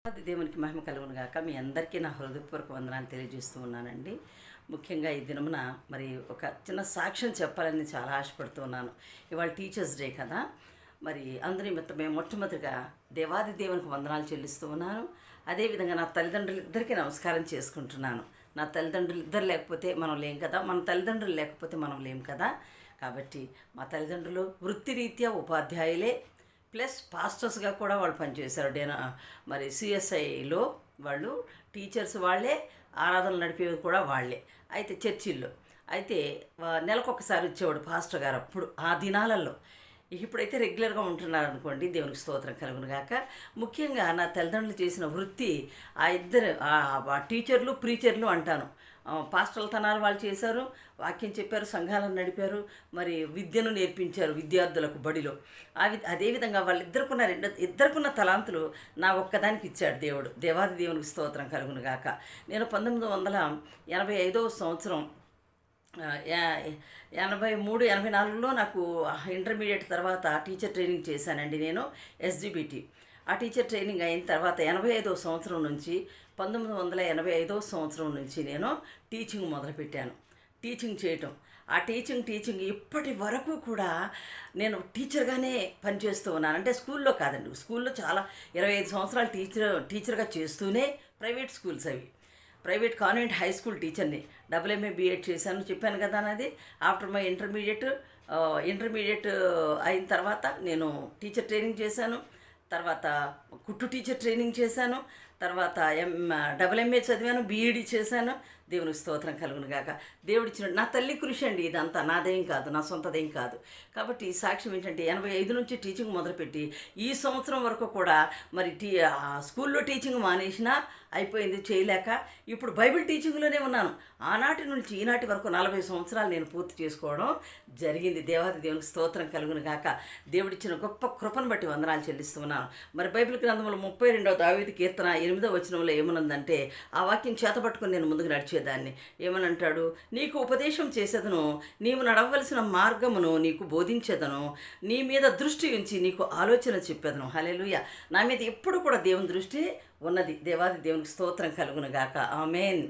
అది దేవునికి మహిమ కలుగును గాక. మీ అందరికీ నా హృదయపూర్వక వందనాలు తెలియజేస్తూ ఉన్నానండి. ముఖ్యంగా ఈ దినమున మరి ఒక చిన్న సాక్ష్యం చెప్పాలని చాలా ఆశపడుతూ ఉన్నాను. ఇవాళ టీచర్స్ డే కదా. మరి అందరి నిమిత్తం మేము మొట్టమొదటిగా దేవాది దేవునికి వందనాలు చెల్లిస్తూ ఉన్నాను. అదేవిధంగా నా తల్లిదండ్రులు ఇద్దరికీ నమస్కారం చేసుకుంటున్నాను. నా తల్లిదండ్రులు ఇద్దరు లేకపోతే మనం లేం కదా, మన తల్లిదండ్రులు లేకపోతే మనం లేం కదా. కాబట్టి మా తల్లిదండ్రులు వృత్తిరీత్యా ఉపాధ్యాయులే, ప్లస్ పాస్టర్స్గా కూడా వాళ్ళు పనిచేశారు. మరి సిఎస్ఐలో వాళ్ళు టీచర్స్ వాళ్ళే, ఆరాధనలు నడిపేవి కూడా వాళ్ళే. అయితే చర్చిల్లో అయితే నెలకొకసారి వచ్చేవాడు పాస్టర్ గారు. అప్పుడు ఆ దినాలలో ఇప్పుడైతే రెగ్యులర్గా ఉంటున్నారు అనుకోండి. దేవునికి స్తోత్రం కలుగును గాక. ముఖ్యంగా నా తల్లిదండ్రులు చేసిన వృత్తి ఆ ఇద్దరు టీచర్లు ప్రీచర్లు అంటాను. పాస్టర్ల తనాలు వాళ్ళు చేశారు, వాక్యం చెప్పారు, సంఘాలను నడిపారు, మరి విద్యను నేర్పించారు విద్యార్థులకు బడిలో. అదేవిధంగా వాళ్ళిద్దరికున్న ఇద్దరికున్న తలాంతులు నా ఒక్కదానికి ఇచ్చాడు దేవుడు. దేవాది దేవునికి స్తోత్రం కలుగును గాక. నేను 1985వ సంవత్సరం 83-84లో నాకు ఇంటర్మీడియట్ తర్వాత టీచర్ ట్రైనింగ్ చేశానండి నేను ఎస్జిబిటి. ఆ టీచర్ ట్రైనింగ్ అయిన తర్వాత 85వ సంవత్సరం నుంచి 1985వ సంవత్సరం నుంచి నేను టీచింగ్ మొదలుపెట్టాను. టీచింగ్ చేయటం, ఆ టీచింగ్ ఇప్పటి వరకు కూడా నేను టీచర్గానే పనిచేస్తూ ఉన్నాను. అంటే స్కూల్లో కాదండి, స్కూల్లో చాలా 25 సంవత్సరాలు టీచర్గా చేస్తూనే ప్రైవేట్ స్కూల్స్ అవి, ప్రైవేట్ కాన్వెంట్ హై స్కూల్ టీచర్ని, MA BEd చేశాను చెప్పాను కదా. నాది ఆఫ్టర్ మై ఇంటర్మీడియట్ అయిన తర్వాత నేను టీచర్ ట్రైనింగ్ చేశాను. తర్వాత కుట్టు టీచర్ ట్రైనింగ్ చేశాను. తర్వాత MA చదివాను, BEd చేశాను. దేవునికి స్తోత్రం కలుగును గాక. దేవుడిచ్చిన నా తల్లి కృషి అండి ఇదంతా, నాదేం కాదు, నా సొంతదేం కాదు. కాబట్టి సాక్ష్యం ఏంటంటే 85 నుంచి టీచింగ్ మొదలుపెట్టి ఈ సంవత్సరం వరకు కూడా మరి స్కూల్లో టీచింగ్ మానేసినా అయిపోయింది చేయలేక ఇప్పుడు బైబిల్ టీచింగ్లోనే ఉన్నాను. ఆనాటి నుంచి ఈనాటి వరకు 40 సంవత్సరాలు నేను పూర్తి చేసుకోవడం జరిగింది. దేవాది దేవునికి స్తోత్రం కలుగును గాక. దేవుడిచ్చిన గొప్ప కృపను బట్టి వందనాలు చెల్లిస్తున్నాను. మరి బైబిల్ గ్రంథంలో 32వ దావీదు కీర్తన 8వ వచనంలో ఏమనుందంటే, ఆ వాక్యం చేతపట్టుకుని నేను ముందుకు నడిచేదాన్ని. ఏమనంటాడు, నీకు ఉపదేశం చేసేదను, నీవు నడవలసిన మార్గమును నీకు బోధించేదను, నీ మీద దృష్టి ఉంచి నీకు ఆలోచన చెప్పేదను. హల్లెలూయా. నా మీద ఎప్పుడు కూడా దేవుని దృష్టి ఉన్నది. దేవాది దేవునికి స్తోత్రం కలుగును గాక. ఆమేన్.